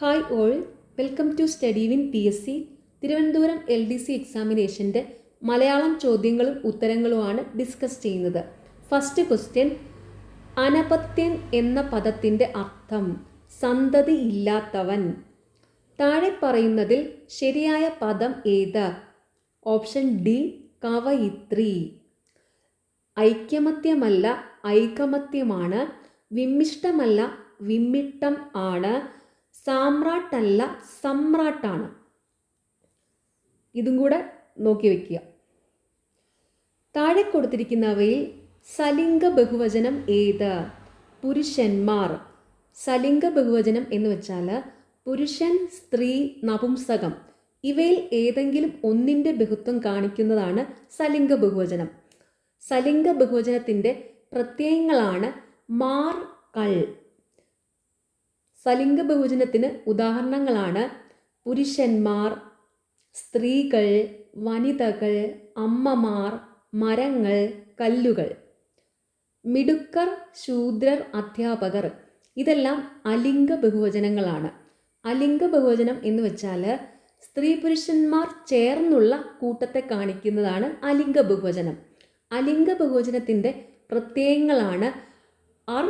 Hi all, welcome to study win PSC Thiruvananthapuram LDC എക്സാമിനേഷൻ്റെ മലയാളം ചോദ്യങ്ങളും ഉത്തരങ്ങളുമാണ് ഡിസ്കസ് ചെയ്യുന്നത്. ഫസ്റ്റ് ക്വസ്റ്റ്യൻ, അനപത്യൻ എന്ന പദത്തിൻ്റെ അർത്ഥം സന്തതി ഇല്ലാത്തവൻ. താഴെ പറയുന്നതിൽ ശരിയായ പദം ഏത്? Option D കവയിത്രി. ഐക്യമത്യമല്ല ഐകമത്യമാണ്, വിമ്മിഷ്ടമല്ല വിമ്മിട്ടം ആണ്, സാമ്രാട്ടല്ല സമ്രാട്ടാണ്. ഇതും കൂടെ നോക്കി വയ്ക്കുക. താഴെ കൊടുത്തിരിക്കുന്നവയിൽ സലിംഗ ബഹുവചനം ഏത്? പുരുഷന്മാർ. സലിംഗ ബഹുവചനം എന്ന് വെച്ചാൽ പുരുഷൻ, സ്ത്രീ, നപുംസകം ഇവയിൽ ഏതെങ്കിലും ഒന്നിൻ്റെ ബഹുത്വം കാണിക്കുന്നതാണ് സലിംഗ ബഹുവചനം. സലിംഗ ബഹുവചനത്തിൻ്റെ പ്രത്യയങ്ങളാണ് മാർ, കൾ. സലിംഗ ബഹുവചനത്തിന് ഉദാഹരണങ്ങളാണ് പുരുഷന്മാർ, സ്ത്രീകൾ, വനിതകൾ, അമ്മമാർ, മരങ്ങൾ, കല്ലുകൾ. മിടുക്കർ, ശൂദ്രർ, അധ്യാപകർ ഇതെല്ലാം അലിംഗ ബഹുവചനങ്ങളാണ്. അലിംഗ ബഹുവചനം എന്ന് വെച്ചാൽ സ്ത്രീ പുരുഷന്മാർ ചേർന്നുള്ള കൂട്ടത്തെ കാണിക്കുന്നതാണ് അലിംഗ ബഹുവചനം. അലിംഗ ബഹുവചനത്തിൻ്റെ പ്രത്യയങ്ങളാണ് അർ,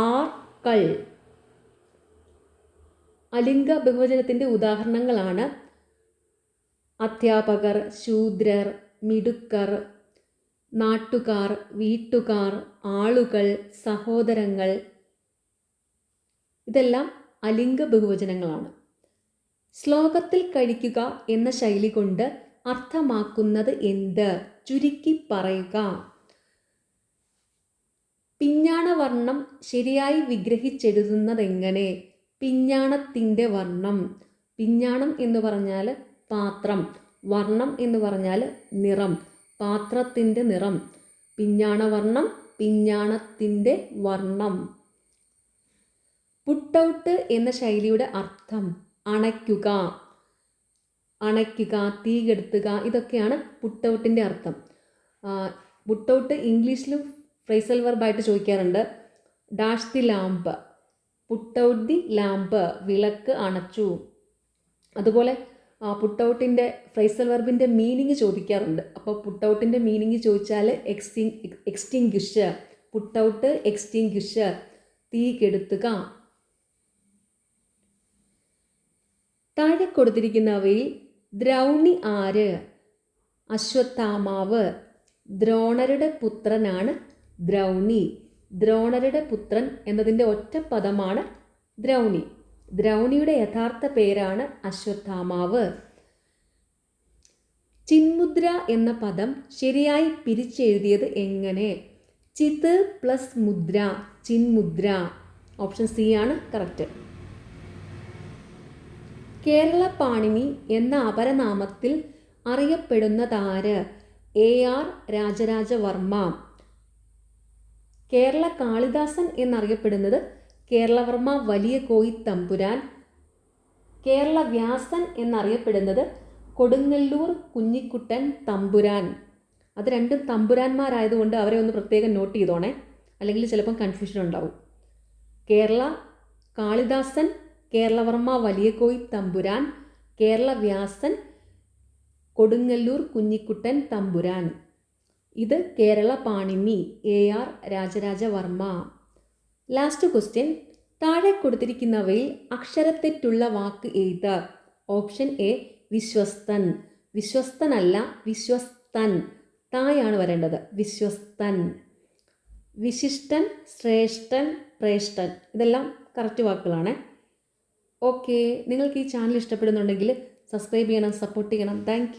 ആർ, കൾ. അലിംഗ ബഹുവചനത്തിൻ്റെ ഉദാഹരണങ്ങളാണ് അധ്യാപകർ, ശൂദ്രർ, മിടുക്കർ, നാട്ടുകാർ, വീട്ടുകാർ, ആളുകൾ, സഹോദരങ്ങൾ. ഇതെല്ലാം അലിംഗ ബഹുവചനങ്ങളാണ്. ശ്ലോകത്തിൽ കഴിക്കുക എന്ന ശൈലി കൊണ്ട് അർത്ഥമാക്കുന്നത് എന്ത്? ചുരുക്കി പറയുക. പിഞ്ഞാണവർണ്ണം ശരിയായി വിഗ്രഹിച്ചെഴുതുന്നതെങ്ങനെ? പിഞ്ഞാണത്തിൻ്റെ വർണ്ണം. പിഞ്ഞാണം എന്ന് പറഞ്ഞാൽ പാത്രം, വർണ്ണം എന്ന് പറഞ്ഞാൽ നിറം, പാത്രത്തിൻ്റെ നിറം. പിഞ്ഞാണവർണ്ണം, പിഞ്ഞാണത്തിൻ്റെ വർണ്ണം. പുട്ടൗട്ട് എന്ന ശൈലിയുടെ അർത്ഥം അണയ്ക്കുക. അണയ്ക്കുക, തീ കെടുത്തുക ഇതൊക്കെയാണ് പുട്ടൗട്ടിൻ്റെ അർത്ഥം. പുട്ടൗട്ട് ഇംഗ്ലീഷിലും ഫ്രേസൽ വെർബായിട്ട് ചോദിക്കാറുണ്ട്. Dash the lamp, put out the lamp, വിളക്ക് അണച്ചു. അതുപോലെ പുട്ടൗട്ടിൻ്റെ ഫ്രേസൽ വെർബിൻ്റെ മീനിങ് ചോദിക്കാറുണ്ട്. അപ്പോൾ പുട്ടൗട്ടിൻ്റെ മീനിങ് ചോദിച്ചാൽ എക്സ്റ്റിങ്ക്വിഷ്, പുട്ടൗട്ട് എക്സ്റ്റിങ്ക്വിഷ്, തീ കെടുത്തുക. താഴെ കൊടുത്തിരിക്കുന്നവയിൽ ദ്രൗണി ആര്? അശ്വത്ഥാമാവ്. ദ്രോണരുടെ പുത്രനാണ് ദ്രൗണി. ദ്രോണരുടെ പുത്രൻ എന്നതിൻ്റെ ഒറ്റ പദമാണ് ദ്രൗണി. ദ്രൗണിയുടെ യഥാർത്ഥ പേരാണ് അശ്വത്ഥാമാവ്. ചിന്മുദ്ര എന്ന പദം ശരിയായി പിരിച്ചെഴുതിയത് എങ്ങനെ? ചിത് പ്ലസ് മുദ്ര, ചിന്മുദ്ര. ഓപ്ഷൻ സി ആണ് കറക്റ്റ്. കേരള പാണിനി എന്ന അപരനാമത്തിൽ അറിയപ്പെടുന്നതാര്? AR രാജരാജവർമ്മ. കേരള കാളിദാസൻ എന്നറിയപ്പെടുന്നത് കേരളവർമ്മ വലിയ കോയി തമ്പുരാൻ. കേരള വ്യാസൻ എന്നറിയപ്പെടുന്നത് കൊടുങ്ങല്ലൂർ കുഞ്ഞിക്കുട്ടൻ തമ്പുരാൻ. അത് രണ്ടും തമ്പുരാന്മാരായതുകൊണ്ട് അവരെ ഒന്ന് പ്രത്യേകം നോട്ട് ചെയ്തോണേ, അല്ലെങ്കിൽ ചിലപ്പം കൺഫ്യൂഷൻ ഉണ്ടാവും. കേരള കാളിദാസൻ കേരളവർമ്മ വലിയ കോയി തമ്പുരാൻ, കേരള വ്യാസൻ കൊടുങ്ങല്ലൂർ കുഞ്ഞിക്കുട്ടൻ തമ്പുരാൻ. ഇത് Kerala Panini AR Raja Raja Varma. Last question, താഴെ കൊടുത്തിരിക്കുന്നവയിൽ അക്ഷരത്തെറ്റുള്ള വാക്ക് ഏത്? ഓപ്ഷൻ എ വിശ്വസ്തൻ. വിശ്വസ്തനല്ല വിശ്വസ്തൻ, തായാണ് വരേണ്ടത്. വിശ്വസ്തൻ. വിശിഷ്ടൻ, ശ്രേഷ്ഠൻ, പ്രേഷ്ഠൻ ഇതെല്ലാം കറക്റ്റ് വാക്കുകളാണ്. ഓക്കെ, നിങ്ങൾക്ക് ഈ ചാനൽ ഇഷ്ടപ്പെടുന്നുണ്ടെങ്കിൽ സബ്സ്ക്രൈബ് ചെയ്യണം, സപ്പോർട്ട് ചെയ്യണം. താങ്ക്